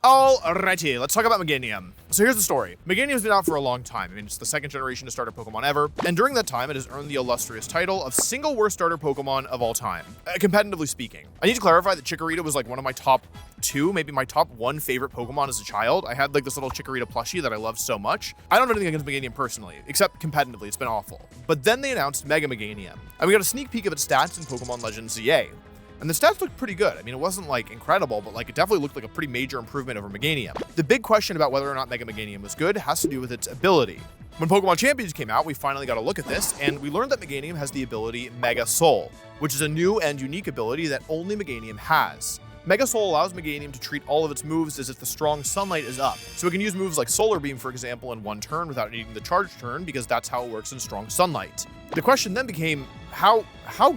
Alrighty, let's talk about Meganium. So here's the story. Meganium's been out for a long time. I mean, it's the second generation to starter Pokemon ever, and during that time, it has earned the illustrious title of single worst starter Pokemon of all time, competitively speaking. I need to clarify that Chikorita was like one of my top 2, maybe my top 1 favorite Pokemon as a child. I had like this little Chikorita plushie that I loved so much. I don't have anything against Meganium personally, except competitively, it's been awful. But then they announced Mega Meganium, and we got a sneak peek of its stats in Pokemon Legends ZA. And the stats looked pretty good. I mean, it wasn't like incredible, but like it definitely looked like a pretty major improvement over Meganium. The big question about whether or not Mega Meganium was good has to do with its ability. When Pokemon Champions came out, we finally got a look at this, and we learned that Meganium has the ability Mega Soul, which is a new and unique ability that only Meganium has. Mega Soul allows Meganium to treat all of its moves as if the strong sunlight is up. So it can use moves like Solar Beam, for example, in one turn without needing the charge turn, because that's how it works in strong sunlight. The question then became, how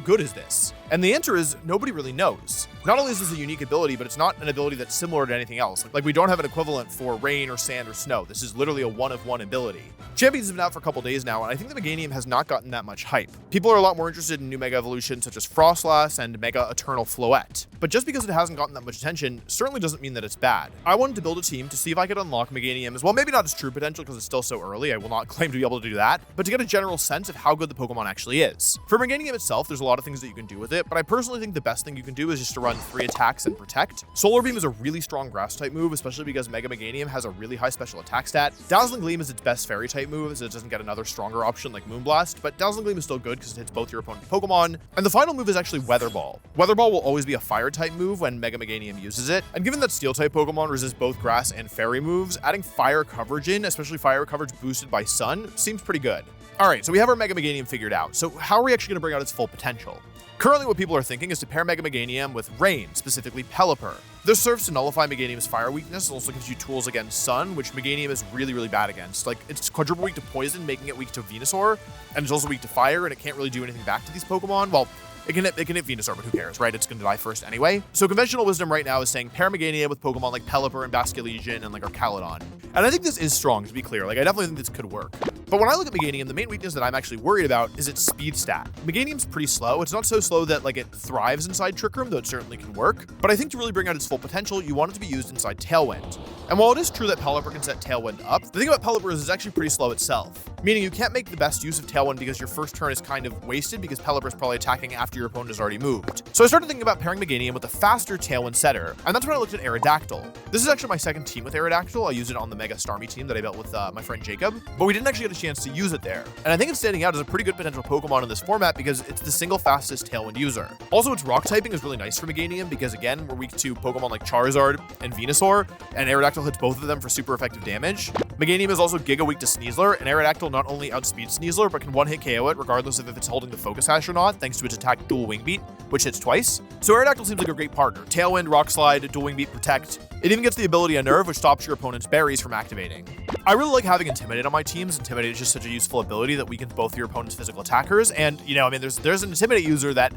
good is this? And the answer is nobody really knows. Not only is this a unique ability, but it's not an ability that's similar to anything else. Like we don't have an equivalent for rain or sand or snow. This is literally a one-of-one ability. Champions has been out for a couple days now, and I think the Meganium has not gotten that much hype. People are a lot more interested in new Mega Evolutions such as Frostlass and Mega Eternal Floette. But just because it hasn't gotten that much attention certainly doesn't mean that it's bad. I wanted to build a team to see if I could unlock Meganium as well, maybe not its true potential because it's still so early, I will not claim to be able to do that, but to get a general sense of how good the Pokemon actually is. For Meganium itself, there's a lot of things that you can do with it, but I personally think the best thing you can do is just to run 3 attacks and protect. Solar Beam is a really strong grass type move, especially because Mega Meganium has a really high special attack stat. Dazzling Gleam is its best fairy type move as it doesn't get another stronger option like Moonblast, but Dazzling Gleam is still good because it hits both your opponent's Pokemon. And the final move is actually Weather Ball. Weather Ball will always be a fire type move when Mega Meganium uses it, and given that steel type Pokemon resist both grass and fairy moves, adding fire coverage in, especially fire coverage boosted by sun, seems pretty good. Alright, so we have our Mega Meganium figured out, so how are we actually going to bring out its full potential? Currently, what people are thinking is to pair Mega Meganium with Rain, specifically Pelipper. This serves to nullify Meganium's fire weakness and also gives you tools against Sun, which Meganium is really, really bad against. Like, it's quadruple weak to Poison, making it weak to Venusaur, and it's also weak to Fire, and it can't really do anything back to these Pokemon. Well, it can hit Venusaur, but who cares, right? It's going to die first anyway. So conventional wisdom right now is saying pair Meganium with Pokemon like Pelipper and Basculegion and like Archaludon. And I think this is strong, to be clear. Like, I definitely think this could work. But when I look at Meganium, the main weakness that I'm actually worried about is its speed stat. Meganium's pretty slow. It's not so slow that like it thrives inside Trick Room, though it certainly can work. But I think to really bring out its full potential, you want it to be used inside Tailwind. And while it is true that Pelipper can set Tailwind up, the thing about Pelipper is it's actually pretty slow itself. Meaning you can't make the best use of Tailwind because your first turn is kind of wasted because Pelipper is probably attacking after your opponent has already moved. So I started thinking about pairing Meganium with a faster Tailwind setter, and that's when I looked at Aerodactyl. This is actually my second team with Aerodactyl. I used it on the Mega Starmie team that I built with my friend Jacob, but we didn't actually get a chance to use it there. And I think it's standing out as a pretty good potential Pokemon in this format because it's the single fastest Tailwind user. Also, its rock typing is really nice for Meganium because again, we're weak to Pokemon like Charizard and Venusaur, and Aerodactyl hits both of them for super effective damage. Meganium is also Giga weak to Sneasler, and Aerodactyl not only outspeeds Sneasler, but can one-hit KO it regardless of if it's holding the Focus Sash or not, thanks to its attack Dual Wing Beat, which hits twice. So Aerodactyl seems like a great partner. Tailwind, Rock Slide, Dual Wing Beat, Protect. It even gets the ability Unnerve, which stops your opponent's berries from activating. I really like having Intimidate on my teams. Intimidate is just such a useful ability that weakens both your opponent's physical attackers, and you know, I mean, there's an Intimidate user that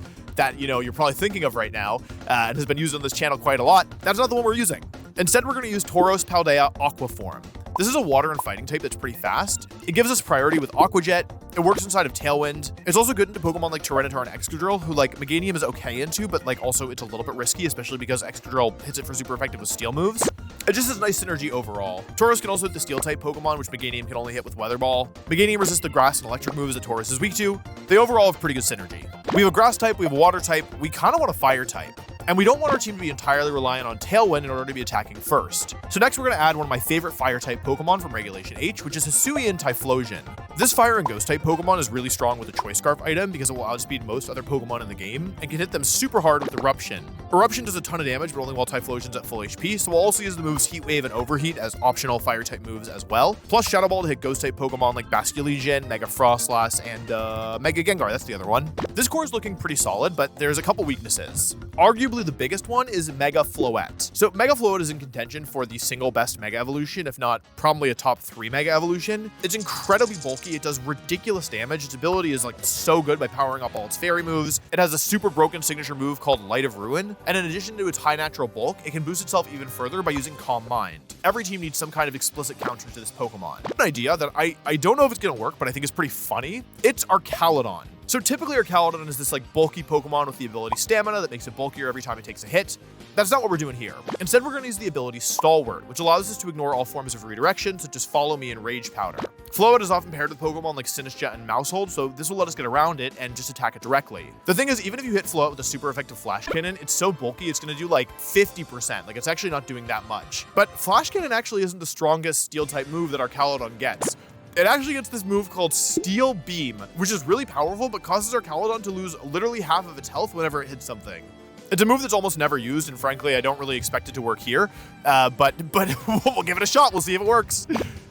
you know you're probably thinking of right now and has been used on this channel quite a lot. That's not the one we're using. Instead, we're going to use Tauros Paldea Aqua Form. This is a water and fighting type that's pretty fast. It gives us priority with Aqua Jet. It works inside of Tailwind. It's also good into Pokemon like Tyranitar and Excadrill, who like Meganium is okay into, but like also it's a little bit risky, especially because Excadrill hits it for super effective with Steel moves. It just has nice synergy overall. Tauros can also hit the Steel type Pokemon, which Meganium can only hit with Weather Ball. Meganium resists the Grass and Electric moves that Tauros is weak to. They overall have pretty good synergy. We have a Grass type, we have a Water type, we kind of want a Fire type. And we don't want our team to be entirely reliant on Tailwind in order to be attacking first. So next we're going to add one of my favorite Fire-type Pokemon from Regulation H, which is Hisuian Typhlosion. This Fire and Ghost-type Pokemon is really strong with the Choice Scarf item because it will outspeed most other Pokemon in the game, and can hit them super hard with Eruption. Eruption does a ton of damage, but only while Typhlosion's at full HP, so we'll also use the moves Heat Wave and Overheat as optional Fire-type moves as well, plus Shadow Ball to hit Ghost-type Pokemon like Basculegion, Mega Frostlass, and Mega Gengar, that's the other one. This core is looking pretty solid, but there's a couple weaknesses. Arguably the biggest one is Mega Floette. So Mega Floette is in contention for the single best Mega Evolution, if not probably a top 3 Mega Evolution. It's incredibly bulky, it does ridiculous damage, its ability is like so good by powering up all its fairy moves. It has a super broken signature move called Light of Ruin, and in addition to its high natural bulk, it can boost itself even further by using Calm Mind. Every team needs some kind of explicit counter to this Pokemon. An idea that I don't know if it's gonna work, but I think is pretty funny. It's Archaludon. So typically Archaludon is this like bulky Pokemon with the ability Stamina that makes it bulkier every time it takes a hit. That's not what we're doing here. Instead, we're going to use the ability Stalwart, which allows us to ignore all forms of redirection, such as Follow Me and Rage Powder. Floette is often paired with Pokemon like Sinistcha and Mousehold, so this will let us get around it and just attack it directly. The thing is, even if you hit Floette with a super effective Flash Cannon, it's so bulky, it's going to do like 50%. Like, it's actually not doing that much. But Flash Cannon actually isn't the strongest Steel-type move that our Caledon gets. It actually gets this move called Steel Beam, which is really powerful, but causes our Caledon to lose literally half of its health whenever it hits something. It's a move that's almost never used, and frankly, I don't really expect it to work here, but we'll give it a shot. We'll see if it works.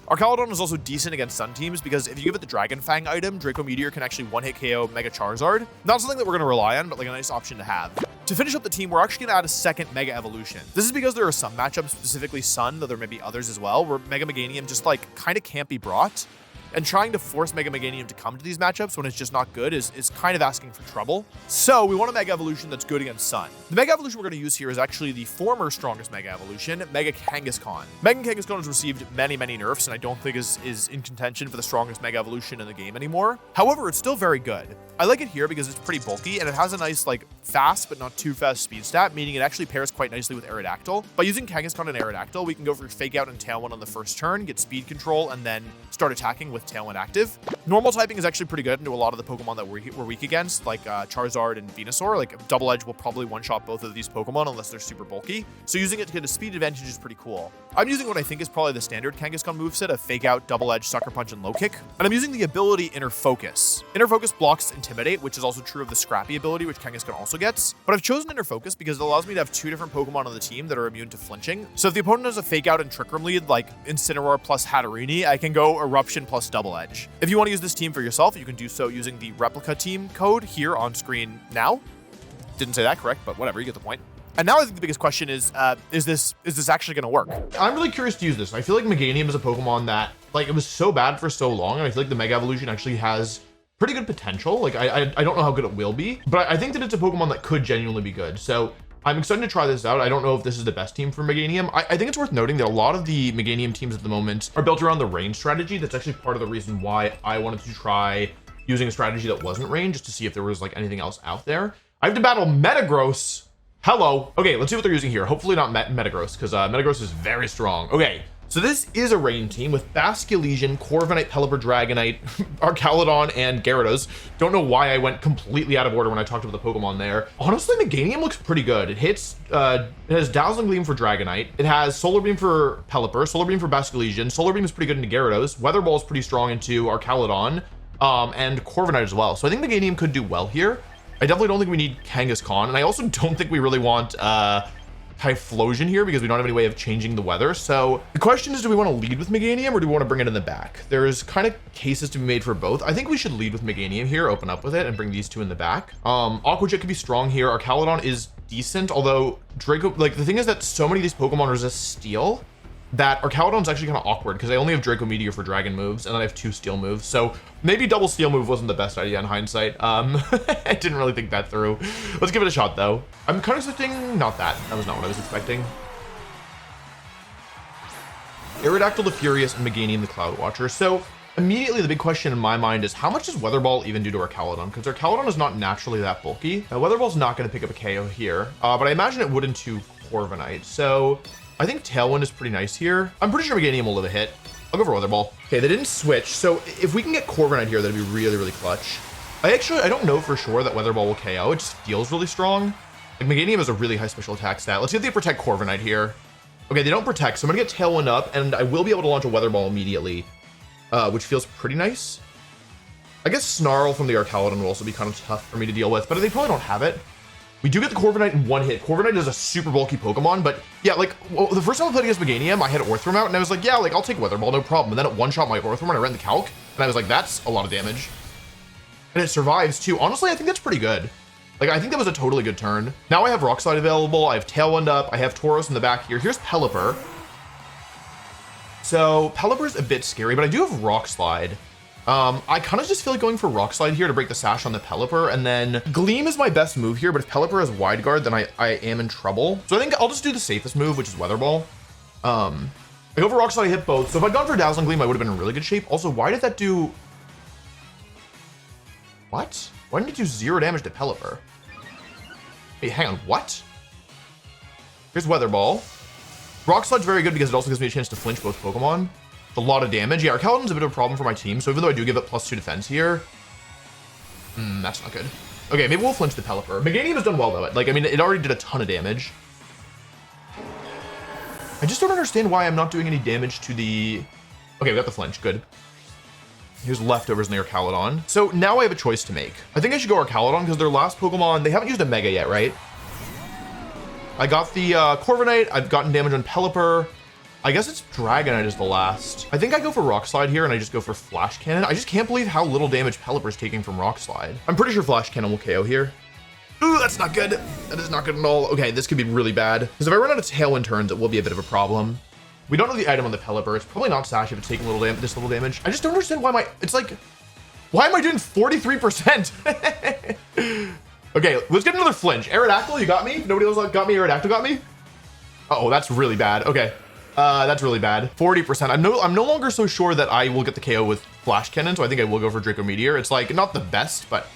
Our Caledon is also decent against Sun teams because if you give it the Dragon Fang item, Draco Meteor can actually one-hit KO Mega Charizard. Not something that we're going to rely on, but like a nice option to have. To finish up the team, we're actually going to add a second Mega Evolution. This is because there are some matchups, specifically Sun, though there may be others as well, where Mega Meganium just like kind of can't be brought. And trying to force Mega Meganium to come to these matchups when it's just not good is kind of asking for trouble. So we want a Mega Evolution that's good against Sun. The Mega Evolution we're going to use here is actually the former strongest Mega Evolution, Mega Kangaskhan. Mega Kangaskhan has received many nerfs, and I don't think is in contention for the strongest Mega Evolution in the game anymore. However, it's still very good. I like it here because it's pretty bulky, and it has a nice, like, fast but not too fast speed stat, meaning it actually pairs quite nicely with Aerodactyl. By using Kangaskhan and Aerodactyl, we can go for Fake Out and Tailwind on the first turn, get speed control, and then start attacking with Tailwind active. Normal typing is actually pretty good into a lot of the Pokemon that we're weak against, like Charizard and Venusaur. Like, Double Edge will probably one-shot both of these Pokemon unless they're super bulky. So using it to get a speed advantage is pretty cool. I'm using what I think is probably the standard Kangaskhan moveset of Fake Out, Double Edge, Sucker Punch, and Low Kick. And I'm using the ability Inner Focus. Inner Focus blocks Intimidate, which is also true of the Scrappy ability, which Kangaskhan also gets. But I've chosen Inner Focus because it allows me to have two different Pokemon on the team that are immune to flinching. So if the opponent has a Fake Out and Trick Room lead, like Incineroar plus Hatterene, I can go Eruption plus Double Edge. If you want to use this team for yourself, you can do so using the replica team code here on screen now. Didn't say that correct, but whatever, you get the point. And now I think the biggest question is this actually going to work? I'm really curious to use this. I feel like Meganium is a Pokemon that, like, it was so bad for so long, and I feel like the Mega Evolution actually has pretty good potential. Like, I don't know how good it will be, but I think that it's a Pokemon that could genuinely be good. So I'm excited to try this out. I don't know if this is the best team for Meganium. I think it's worth noting that a lot of the Meganium teams at the moment are built around the range strategy. That's actually part of the reason why I wanted to try using a strategy that wasn't range, just to see if there was like anything else out there. I have to battle Metagross. Hello. Okay, let's see what they're using here. Hopefully not Metagross, because Metagross is very strong. Okay, so this is a rain team with Basculegion, Corviknight, Pelipper, Dragonite, Archaludon, and Gyarados. Don't know why I went completely out of order when I talked about the Pokemon there. Honestly, Meganium looks pretty good. It has Dazzling Gleam for Dragonite. It has Solar Beam for Pelipper, Solar Beam for Basculegion. Solar Beam is pretty good into Gyarados. Weather Ball is pretty strong into Archaludon, and Corviknight as well. So I think Meganium could do well here. I definitely don't think we need Kangaskhan, and I also don't think we really want Typhlosion here because we don't have any way of changing the weather. So the question is, do we want to lead with Meganium or do we want to bring it in the back? There's kind of cases to be made for both. I think we should lead with Meganium here, open up with it, and bring these two in the back. Aqua Jet could be strong here. Archaludon is decent, although Draco, like, the thing is that so many of these Pokemon resist Steel that Archaludon's actually kind of awkward because I only have Draco Meteor for Dragon moves, and then I have two Steel moves. So maybe double Steel move wasn't the best idea in hindsight. I didn't really think that through. Let's give it a shot, though. I'm kind of expecting not that. That was not what I was expecting. Aerodactyl the Furious and Meganium the Cloud Watcher. So immediately the big question in my mind is, how much does Weather Ball even do to Archaludon? Because Archaludon is not naturally that bulky. Now, Weather Ball's not going to pick up a KO here, but I imagine it would into Corviknight. So I think Tailwind is pretty nice here. I'm pretty sure Meganium will live a hit. I'll go for Weather Ball. Okay, they didn't switch. So if we can get Corviknight here, that'd be really clutch. I don't know for sure that Weather Ball will KO. It just feels really strong. Like, Meganium has a really high special attack stat. Let's see if they protect Corviknight here. Okay, they don't protect, so I'm gonna get Tailwind up, and I will be able to launch a Weather Ball immediately, which feels pretty nice. I guess Snarl from the Archaludon will also be kind of tough for me to deal with, but they probably don't have it. We do get the Corviknight in one hit. Corviknight is a super bulky Pokemon, but yeah, like, well, the first time I played against Meganium, I had Orthrum out, and I was like, yeah, like, I'll take Weather Ball, no problem. And then it one-shot my Orthrum, and I ran the Calc, and I was like, that's a lot of damage. And it survives, too. Honestly, I think that's pretty good. Like, I think that was a totally good turn. Now I have Rock Slide available, I have Tailwind up, I have Tauros in the back here. Here's Pelipper. So, Pelipper's a bit scary, but I do have Rock Slide. I kind of just feel like going for Rock Slide here to break the sash on the Pelipper, and then Gleam is my best move here, but if Pelipper has Wide Guard, then I am in trouble. So I think I'll just do the safest move, which is Weather Ball. I go for Rock Slide, I hit both. So if I'd gone for Dazzling Gleam, I would have been in really good shape. Also, why did that do... What? Why didn't it do 0 damage to Pelipper? Hey, hang on, what? Here's Weather Ball. Rock Slide's very good because it also gives me a chance to flinch both Pokemon. It's a lot of damage. Yeah, Arcaladon's a bit of a problem for my team, so even though I do give it +2 defense here, that's not good. Okay, maybe we'll flinch the Pelipper. Meganium has done well, though. Like, I mean, it already did a ton of damage. I just don't understand why I'm not doing any damage to the... Okay, we got the flinch. Good. Here's leftovers in the Arcaladon. So now I have a choice to make. I think I should go Arcaladon because their last Pokemon, they haven't used a Mega yet, right? I got the Corviknight. I've gotten damage on Pelipper. I guess it's Dragonite is the last. I think I go for Rock Slide here and I just go for Flash Cannon. I just can't believe how little damage Pelipper's taking from Rock Slide. I'm pretty sure Flash Cannon will KO here. Ooh, that's not good. That is not good at all. Okay, this could be really bad. Because if I run out of Tailwind turns, it will be a bit of a problem. We don't know the item on the Pelipper. It's probably not Sash if it's taking this little damage. I just don't understand why it's like, why am I doing 43%? Okay, let's get another flinch. Aerodactyl, you got me? Nobody else got me? Aerodactyl got me? Uh-oh, that's really bad. Okay, that's really bad. 40%. I'm no longer so sure that I will get the KO with Flash Cannon, so I think I will go for Draco Meteor. It's like, not the best, but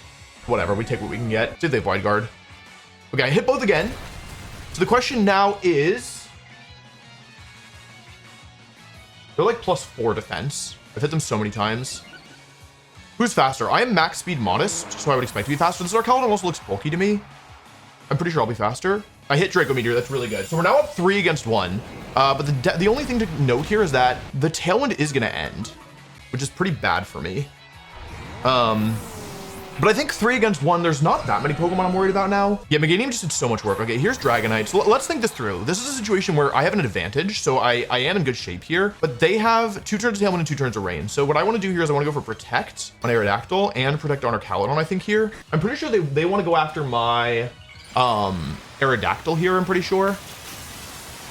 whatever. We take what we can get. See if they have Wide Guard. Okay, I hit both again. So the question now is... They're like +4 defense. I've hit them so many times. Who's faster? I am max speed modest, so I would expect to be faster. This Arcaladon also looks bulky to me. I'm pretty sure I'll be faster. I hit Draco Meteor. That's really good. So we're now up 3 against 1. But the only thing to note here is that the Tailwind is going to end, which is pretty bad for me. But I think 3 against 1, there's not that many Pokemon I'm worried about now. Yeah, Meganium just did so much work. Okay, here's Dragonite. So let's think this through. This is a situation where I have an advantage, so I am in good shape here. But they have 2 turns of Tailwind and 2 turns of Rain. So what I want to do here is I want to go for Protect on Aerodactyl and Protect on Arcaladon, I think, here. I'm pretty sure they want to go after my Aerodactyl here, I'm pretty sure.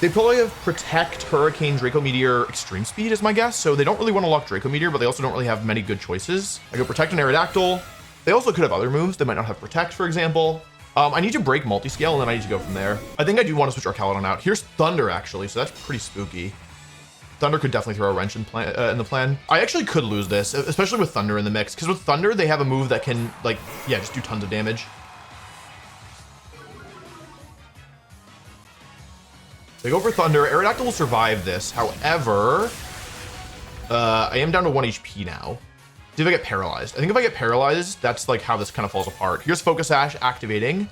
They probably have Protect, Hurricane, Draco Meteor, Extreme Speed is my guess. So they don't really want to lock Draco Meteor, but they also don't really have many good choices. I go Protect on Aerodactyl. They also could have other moves. They might not have Protect, for example. I need to break Multiscale, and then I need to go from there. I think I do want to switch Arcaladon out. Here's Thunder, actually, so that's pretty spooky. Thunder could definitely throw a wrench in the plan. I actually could lose this, especially with Thunder in the mix, because with Thunder, they have a move that can, like, yeah, just do tons of damage. They go for Thunder. Aerodactyl will survive this. However, I am down to 1 HP now. See if I get paralyzed. I think if I get paralyzed, that's like how this kind of falls apart. Here's Focus Sash activating.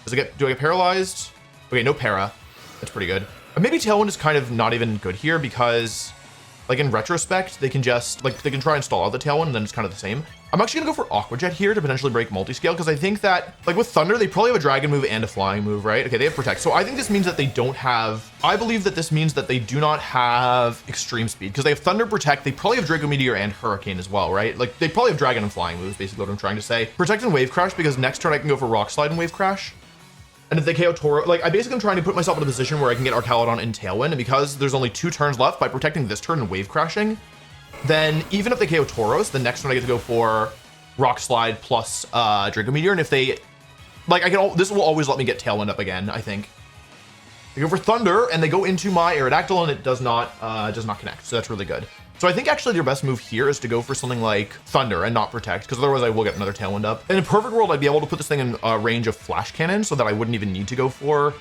Do I get paralyzed? Okay, no para. That's pretty good. But maybe Tailwind is kind of not even good here because, like, in retrospect, they can just, like, they can try and stall out the Tailwind and then it's kind of the same. I'm actually gonna go for Aqua Jet here to potentially break Multiscale because I think that, like, with Thunder, they probably have a Dragon move and a Flying move, right? Okay, they have Protect. So I think this means that they don't have, I believe that this means that they do not have Extreme Speed because they have Thunder, Protect. They probably have Draco Meteor and Hurricane as well, right? Like, they probably have Dragon and Flying moves, basically what I'm trying to say. Protect and Wave Crash because next turn I can go for Rock Slide and Wave Crash. And if they KO Toro, like, I basically am trying to put myself in a position where I can get Arcaladon and Tailwind, and because there's only 2 turns left, by protecting this turn and Wave Crashing, then even if they KO Tauros, the next turn I get to go for Rock Slide plus Draco Meteor, and if they, like, this will always let me get Tailwind up again, I think. They go for Thunder, and they go into my Aerodactyl, and it does not connect, so that's really good. So I think actually their best move here is to go for something like Thunder and not Protect, because otherwise I will get another Tailwind up. In a perfect world, I'd be able to put this thing in range of Flash Cannon so that I wouldn't even need to go for...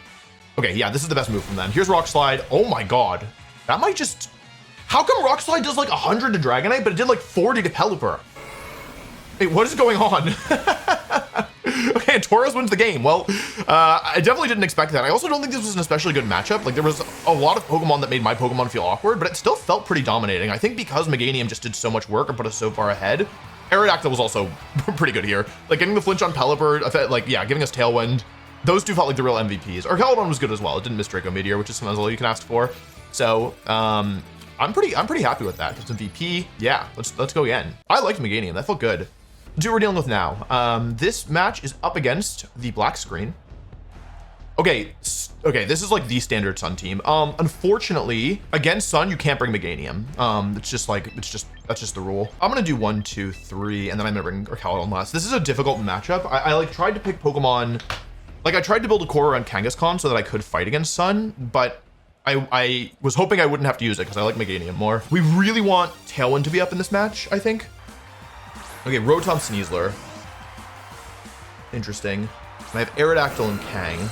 Okay, yeah, this is the best move from them. Here's Rock Slide. Oh my god. That might just... How come Rock Slide does like 100 to Dragonite, but it did like 40 to Pelipper? Wait, what is going on? Okay, and Tauros wins the game. Well, I definitely didn't expect that. I also don't think this was an especially good matchup. Like, there was a lot of Pokemon that made my Pokemon feel awkward, but it still felt pretty dominating. I think because Meganium just did so much work and put us so far ahead, Aerodactyl was also pretty good here. Like, getting the flinch on Pelipper, like, yeah, giving us Tailwind. Those two felt like the real MVPs. Arcaladon was good as well. It didn't miss Draco Meteor, which is sometimes all you can ask for. So, I'm pretty happy with that. It's a VP. Yeah, let's go again. I liked Meganium. That felt good. Let's see what we're dealing with now. This match is up against the black screen. Okay, this is like the standard Sun team. Unfortunately, against Sun, you can't bring Meganium. That's just the rule. I'm gonna do 1, 2, 3, and then I'm gonna bring Arcaladon last. This is a difficult matchup. I like tried to pick Pokemon, like I tried to build a core around Kangaskhan so that I could fight against Sun, but I was hoping I wouldn't have to use it because I like Meganium more. We really want Tailwind to be up in this match, I think. Okay, Rotom Sneasler. Interesting. I have Aerodactyl and Kang.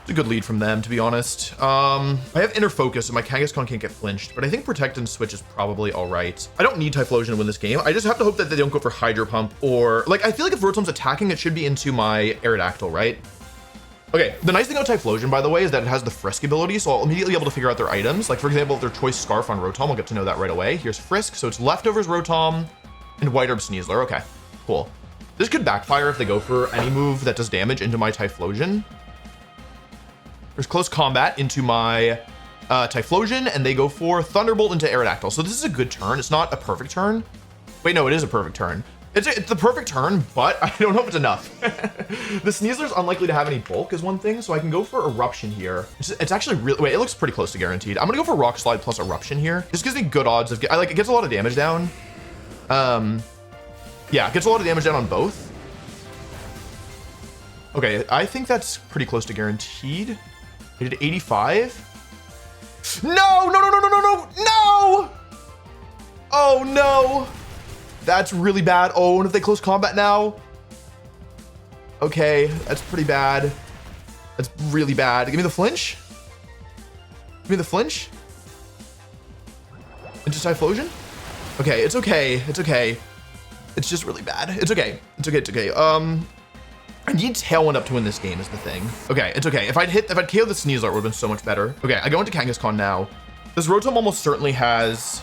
It's a good lead from them, to be honest. I have inner focus, so my Kangaskhan can't get flinched, but I think protect and switch is probably all right. I don't need Typhlosion to win this game. I just have to hope that they don't go for Hydro Pump or like, I feel like if Rotom's attacking, it should be into my Aerodactyl, right? Okay, the nice thing about Typhlosion, by the way, is that it has the Frisk ability, so I'll immediately be able to figure out their items. Like, for example, if their Choice Scarf on Rotom, I'll get to know that right away. Here's Frisk, so it's Leftovers Rotom and White Herb Sneasler. Okay, cool. This could backfire if they go for any move that does damage into my Typhlosion. There's Close Combat into my Typhlosion, and they go for Thunderbolt into Aerodactyl. So this is a good turn. It's not a perfect turn. Wait, no, it is a perfect turn. It's the perfect turn, but I don't know if it's enough. The Sneasler's unlikely to have any bulk is one thing, so I can go for Eruption here. It's actually really, wait, it looks pretty close to guaranteed. I'm gonna go for Rock Slide plus Eruption here. This gives me good odds of, it gets a lot of damage down. Yeah, it gets a lot of damage down on both. Okay, I think that's pretty close to guaranteed. I did 85. No! Oh no! That's really bad. Oh, and if they close combat now? Okay, that's pretty bad. That's really bad. Give me the flinch. Give me the flinch. Into Typhlosion? Okay, it's okay. It's okay. It's just really bad. It's okay. It's okay. It's okay. I need Tailwind up to win this game is the thing. Okay, it's okay. If I'd KO the Sneasler, it would have been so much better. Okay, I go into Kangaskhan now. This Rotom almost certainly has...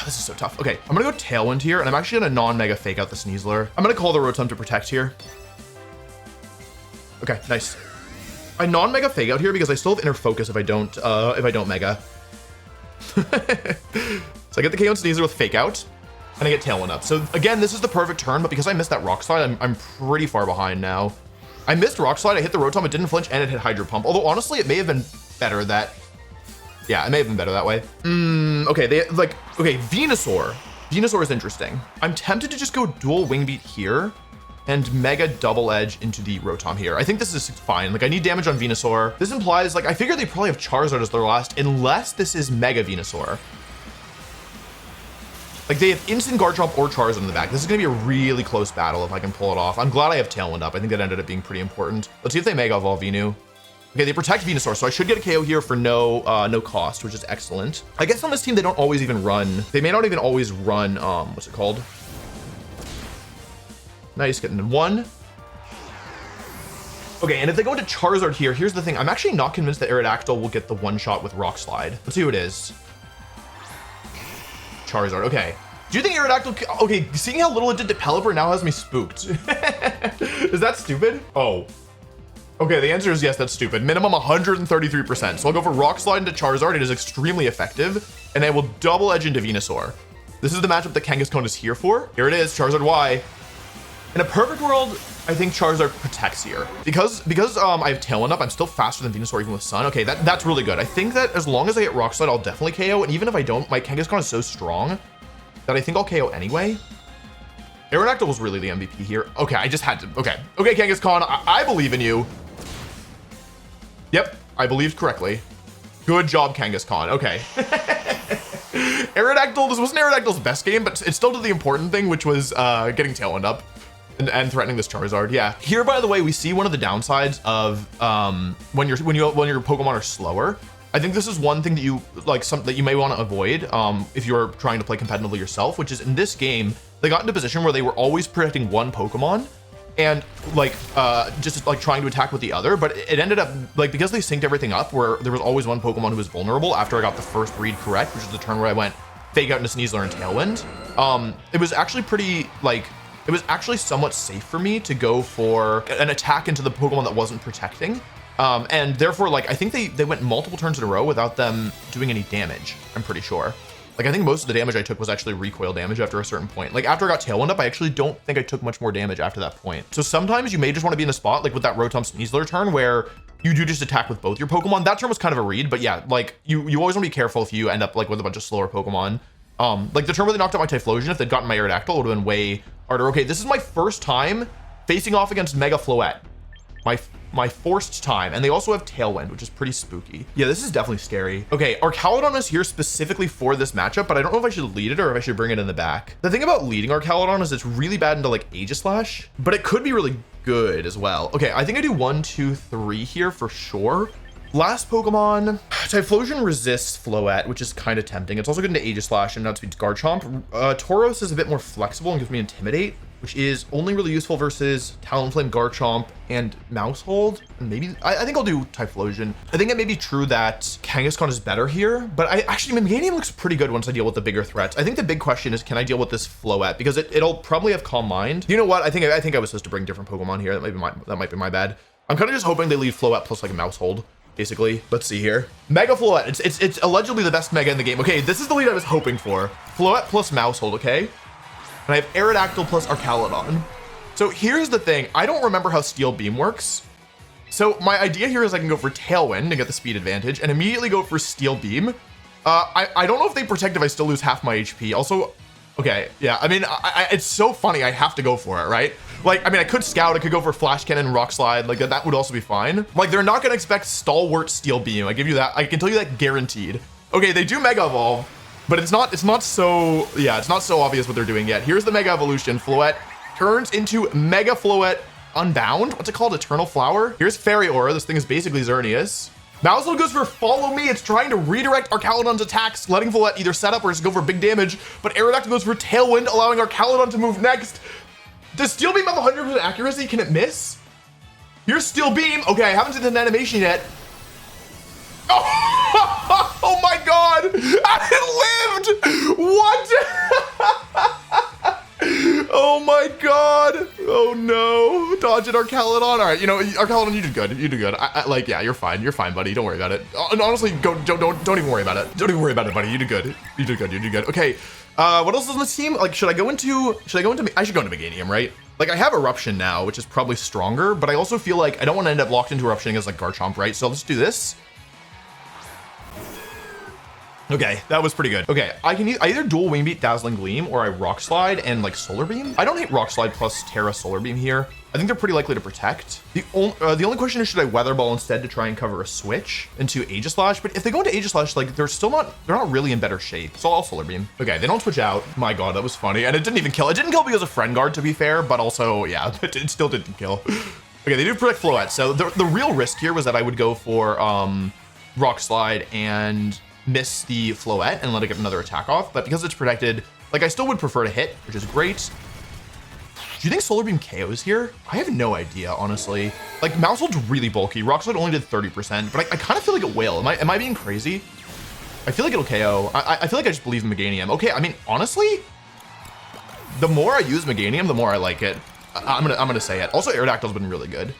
This is so tough. Okay, I'm gonna go Tailwind here, and I'm actually gonna non-mega fake out the Sneasler. I'm gonna call the Rotom to protect here. Okay, nice. I non-mega fake out here because I still have inner focus if I don't mega. So I get the KO and Sneasler with fake out, and I get Tailwind up. So again, this is the perfect turn, but because I missed that Rock Slide, I'm pretty far behind now. I missed Rock Slide, I hit the Rotom, it didn't flinch, and it hit Hydro Pump. Although honestly, it may have been better that... Yeah, it may have been better that way. Okay, okay, Venusaur. Venusaur is interesting. I'm tempted to just go dual Wing Beat here and Mega Double Edge into the Rotom here. I think this is fine. Like, I need damage on Venusaur. This implies, like, I figure they probably have Charizard as their last, unless this is Mega Venusaur. Like, they have instant Garchomp or Charizard in the back. This is gonna be a really close battle if I can pull it off. I'm glad I have Tailwind up. I think that ended up being pretty important. Let's see if they Mega Evolve Venu. Okay, they protect Venusaur, so I should get a KO here for no cost, which is excellent. I guess on this team, they don't always even run. They may not even always run, what's it called? Nice, getting in one. Okay, and if they go into Charizard here, here's the thing. I'm actually not convinced that Aerodactyl will get the one shot with Rock Slide. Let's see who it is. Charizard, okay. Do you think Aerodactyl, okay, seeing how little it did to Pelipper now has me spooked. Is that stupid? Oh. Okay, the answer is yes, that's stupid. Minimum 133%. So I'll go for Rock Slide into Charizard. It is extremely effective, and I will double edge into Venusaur. This is the matchup that Kangaskhan is here for. Here it is, Charizard Y. In a perfect world, I think Charizard protects here. Because I have Tailwind up, I'm still faster than Venusaur even with Sun. Okay, that's really good. I think that as long as I get Rock Slide, I'll definitely KO, and even if I don't, my Kangaskhan is so strong that I think I'll KO anyway. Aerodactyl was really the MVP here. Okay, I just had to, okay, Kangaskhan, I believe in you. Yep, I believed correctly. Good job, Kangaskhan. Okay. Aerodactyl, this wasn't Aerodactyl's best game, but it still did the important thing, which was getting Tailwind up and threatening this Charizard. Yeah. Here, by the way, we see one of the downsides of when your Pokemon are slower. I think this is one thing that you that you may want to avoid if you're trying to play competitively yourself, which is in this game, they got into a position where they were always protecting one Pokemon and just trying to attack with the other, but it ended up because they synced everything up where there was always one Pokemon who was vulnerable after I got the first read correct, which is the turn where I went fake out into Sneasler and Tailwind. It was actually pretty it was actually somewhat safe for me to go for an attack into the Pokemon that wasn't protecting. And therefore, I think they went multiple turns in a row without them doing any damage, I'm pretty sure. I think most of the damage I took was actually recoil damage after a certain point. After I got Tailwind up, I actually don't think I took much more damage after that point. So sometimes you may just want to be in a spot, with that Rotom Sneasler turn, where you do just attack with both your Pokemon. That turn was kind of a read, but yeah, you always want to be careful if you end up, with a bunch of slower Pokemon. The turn where they knocked out my Typhlosion, if they'd gotten my Aerodactyl, it would have been way harder. Okay, this is my first time facing off against Mega Floette. My my forced time, and they also have Tailwind, which is pretty spooky. Yeah, this is definitely scary. Okay, Archaludon is here specifically for this matchup, but I don't know if I should lead it or if I should bring it in the back. The thing about leading Archaludon is it's really bad into like Aegislash, but it could be really good as well. Okay, I think I do 1, 2, 3 here for sure. Last Pokemon, Typhlosion resists Floette, which is kind of tempting. It's also good into Aegislash and outspeeds Garchomp. Tauros is a bit more flexible and gives me Intimidate, which is only really useful versus Talonflame, Garchomp, and Mousehold. And maybe, I think I'll do Typhlosion. I think it may be true that Kangaskhan is better here, but actually Meganium looks pretty good once I deal with the bigger threats. I think the big question is, can I deal with this Floette? Because it'll probably have Calm Mind. You know what? I think I was supposed to bring different Pokemon here. That might be my bad. I'm kind of just hoping they lead Floette plus like a Mousehold. Basically, let's see here. Mega Floette, it's allegedly the best Mega in the game. Okay, this is the lead I was hoping for. Floette plus Mousehold, okay? And I have Aerodactyl plus Archaludon. So here's the thing, I don't remember how Steel Beam works. So my idea here is I can go for Tailwind to get the speed advantage and immediately go for Steel Beam. I don't know if they protect if I still lose half my HP. Also, okay, yeah, I mean, it's so funny I have to go for it, right? Like, I mean, I could Scout, I could go for Flash Cannon, Rock Slide, like that would also be fine. Like, they're not gonna expect Stalwart Steel Beam. I give you that, I can tell you that guaranteed. Okay, they do Mega Evolve, but it's not so, yeah, it's not so obvious what they're doing yet. Here's the Mega Evolution. Floette turns into Mega Floette Unbound. What's it called? Eternal Flower. Here's Fairy Aura. This thing is basically Xerneas. Mousehold goes for Follow Me. It's trying to redirect Archaludon's attacks, letting Floette either set up or just go for big damage, but Aerodactyl goes for Tailwind, allowing Archaludon to move next. Does Steel Beam have 100% accuracy? Can it miss? Here's Steel Beam. Okay, I haven't seen an animation yet. Oh, oh my God! I lived! What? Oh my God! Oh no! Dodge it, Archaludon. All right, you know, Archaludon, you did good. You did good. Like, yeah, you're fine. You're fine, buddy. Don't worry about it. And honestly, don't even worry about it. Don't even worry about it, buddy. You did good. You did good. You did good. Okay. What else is on this team? Like, I should go into Meganium, right? Like, I have Eruption now, which is probably stronger, but I also feel like I don't want to end up locked into Eruption against like Garchomp, right? So let's do this. Okay, that was pretty good. Okay, I either dual Wing Beat, Dazzling Gleam, or I Rock Slide and like Solar Beam. I don't hate Rock Slide plus Terra Solar Beam here. I think they're pretty likely to protect. The only question is, should I Weather Ball instead to try and cover a switch into Aegislash? But if they go into Aegislash, like they're not really in better shape. So I'll Solar Beam. Okay, they don't switch out. My God, that was funny. And it didn't even kill. It didn't kill because of Friend Guard, to be fair, but also, yeah, it still didn't kill. Okay, they do protect Floette. So the real risk here was that I would go for Rock Slide and miss the Floette and let it get another attack off, but because it's protected, like I still would prefer to hit, which is great. Do you think Solar Beam KOs here? I have no idea, honestly. Like, Mousehold's really bulky. Rock Slide only did 30%, but I kind of feel like it will. Am I being crazy? I feel like it'll KO. I feel like I just believe in Meganium. Okay, I mean, honestly, the more I use Meganium, the more I like it. I'm gonna say it. Also, Aerodactyl's been really good.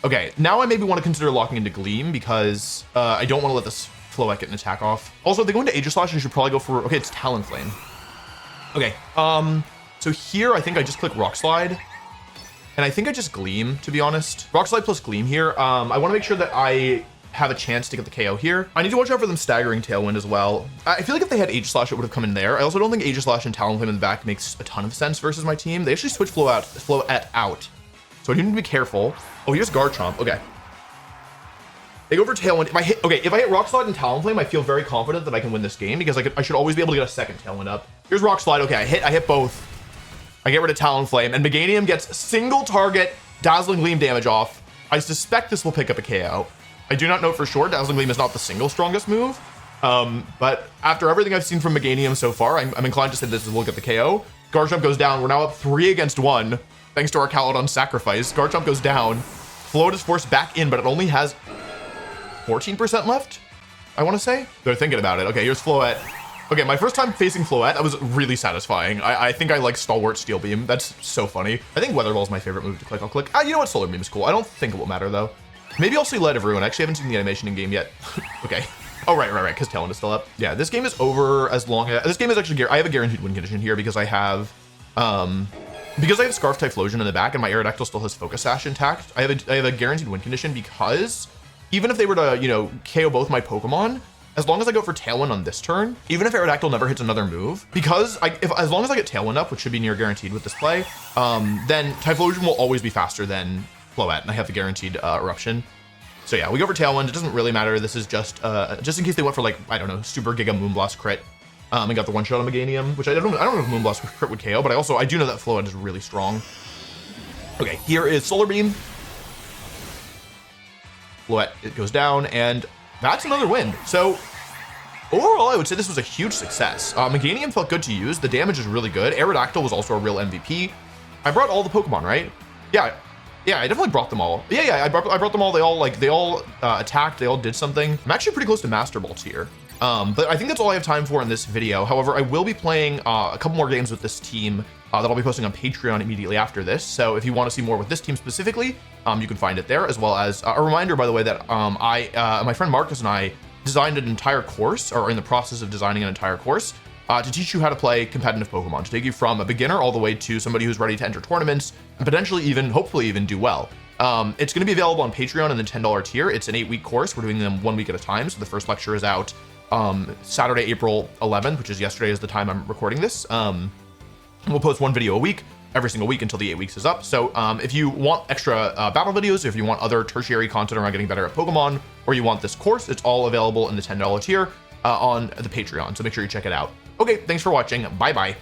Okay, now I maybe want to consider locking into Gleam because I don't want to let this Floette get an attack off. Also, if they go into Aegislash, I should probably go for, okay, it's Talonflame. Okay, so here I think I just click Rock Slide, and I think I just Gleam, to be honest. Rock Slide plus Gleam here. I want to make sure that I have a chance to get the KO here. I need to watch out for them staggering Tailwind as well. I feel like if they had Aegislash, it would have come in there. I also don't think Aegislash and Talonflame in the back makes a ton of sense versus my team. They actually switch Floette out. So I do need to be careful. Oh, here's Garchomp. Okay. They go for Tailwind. If I hit Rock Slide and Talonflame, I feel very confident that I can win this game because I should always be able to get a second Tailwind up. Here's Rock Slide. Okay, I hit both. I get rid of Talonflame, and Meganium gets single target Dazzling Gleam damage off. I suspect this will pick up a KO. I do not know for sure. Dazzling Gleam is not the single strongest move, but after everything I've seen from Meganium so far, I'm inclined to say this will get the KO. Garchomp goes down. We're now up 3 against 1, thanks to our Archaludon sacrifice. Garchomp goes down. Floette is forced back in, but it only has 14% left, I want to say. They're thinking about it. Okay, here's Floette. Okay, my first time facing Floette, that was really satisfying. I think I like Stalwart Steel Beam. That's so funny. I think Weather Ball is my favorite move to click. I'll click. You know what? Solar Beam is cool. I don't think it will matter, though. Maybe I'll see Light of Ruin. I actually haven't seen the animation in game yet. Okay. Oh, right, because Talon is still up. Yeah, this game is over as long as... This game is actually... I have a guaranteed win condition here because I have... Because I have Scarf Typhlosion in the back and my Aerodactyl still has Focus Sash intact, I have a guaranteed win condition because even if they were to, you know, KO both my Pokemon, as long as I go for Tailwind on this turn, even if Aerodactyl never hits another move, because as long as I get Tailwind up, which should be near guaranteed with this play, then Typhlosion will always be faster than Floette, and I have the guaranteed eruption. So yeah, we go for Tailwind. It doesn't really matter. This is just in case they went for like, I don't know, Super Giga Moonblast crit. And got the one shot on Meganium, which I don't know if Moonblast crit would KO, but I do know that Floette is really strong. Okay, here is Solar Beam. Floette, it goes down, and that's another win. So overall, I would say this was a huge success. Meganium felt good to use. The damage is really good. Aerodactyl was also a real MVP. I brought all the Pokemon, right? Yeah, I definitely brought them all. Yeah, I brought them all. They all attacked. They all did something. I'm actually pretty close to Master Balls here. But I think that's all I have time for in this video. However, I will be playing a couple more games with this team that I'll be posting on Patreon immediately after this. So if you want to see more with this team specifically, you can find it there, as well as a reminder, by the way, that my friend Marcus and I designed an entire course, or are in the process of designing an entire course, to teach you how to play competitive Pokemon, to take you from a beginner all the way to somebody who's ready to enter tournaments and potentially even, hopefully even do well. It's going to be available on Patreon in the $10 tier. It's an 8-week course. We're doing them 1 week at a time. So the first lecture is out Saturday, April 11th, which is yesterday is the time I'm recording this. We'll post one video a week, every single week until the 8 weeks is up. So if you want extra battle videos, if you want other tertiary content around getting better at Pokemon, or you want this course, it's all available in the $10 tier on the Patreon. So make sure you check it out. Okay, thanks for watching. Bye-bye.